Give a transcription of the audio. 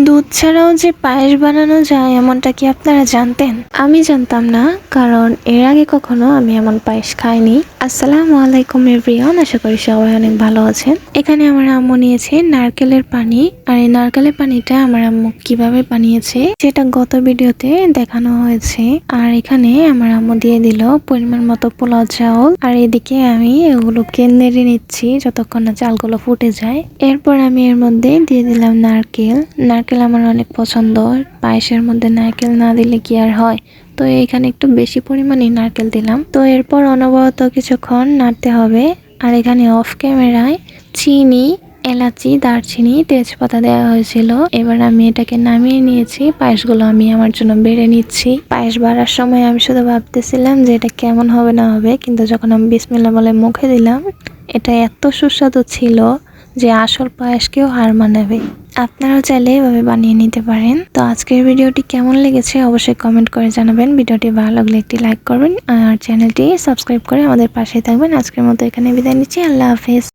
দুধ ছাড়াও যে পায়েস বানানো যায় এমনটা কি আপনারা জানতেন? আমি জানতাম না, কারণ এর আগে কখনো আমি এমন পায়েস খাইনি। আসসালামু আলাইকুম এভরিওয়ান, আশা করি সবাই অনেক ভালো আছেন। এখানে আমার আম্মু নিয়েছে নারকেলের পানি, আর এই নারকেলের পানিটা আমার আম্মু কিভাবে বানিয়েছে সেটা গত ভিডিওতে দেখানো হয়েছে। আর এখানে আমার আম্মু দিয়ে দিল পরিমাণ মতো পোলাও চাউল, আর এদিকে আমি এগুলোকে নেড়ে নিচ্ছি যতক্ষণ না চালগুলো ফুটে যায়। এরপর আমি এর মধ্যে দিয়ে দিলাম নারকেল। নারকেল আমার অনেক পছন্দ, পায়েসের মধ্যে নারকেল না দিলে কি আর হয়, তো এখানে একটু বেশি পরিমাণে নারকেল দিলাম। তো এরপর অনবরত কিছুক্ষণ নাড়তে হবে। আর এখানে অফ ক্যামেরায় চিনি, এলাচি, দারচিনি, তেজপাতা দেওয়া হয়েছিল। এবার আমি এটাকে নামিয়ে নিয়েছি। পায়েসগুলো আমি আমার জন্য বেড়ে নিচ্ছি। পায়েস বাড়ার সময় আমি শুধু ভাবতেছিলাম যে এটা কেমন হবে না হবে, কিন্তু যখন আমি বিসমিল্লাহ বলে মুখে দিলাম, এটা এত সুস্বাদু ছিল যে আসল পায়েসকেও হার মানাবে। আপনারাও চাইলে এভাবে বানিয়ে নিতে পারেন। তো আজকের ভিডিওটি কেমন লেগেছে অবশ্যই কমেন্ট করে জানাবেন। ভিডিওটি ভালো লাগলে একটি লাইক করবেন আর চ্যানেলটি সাবস্ক্রাইব করে আমাদের পাশে থাকবেন। আজকের মতো এখানে বিদায় নিচ্ছি। আল্লাহ হাফেজ।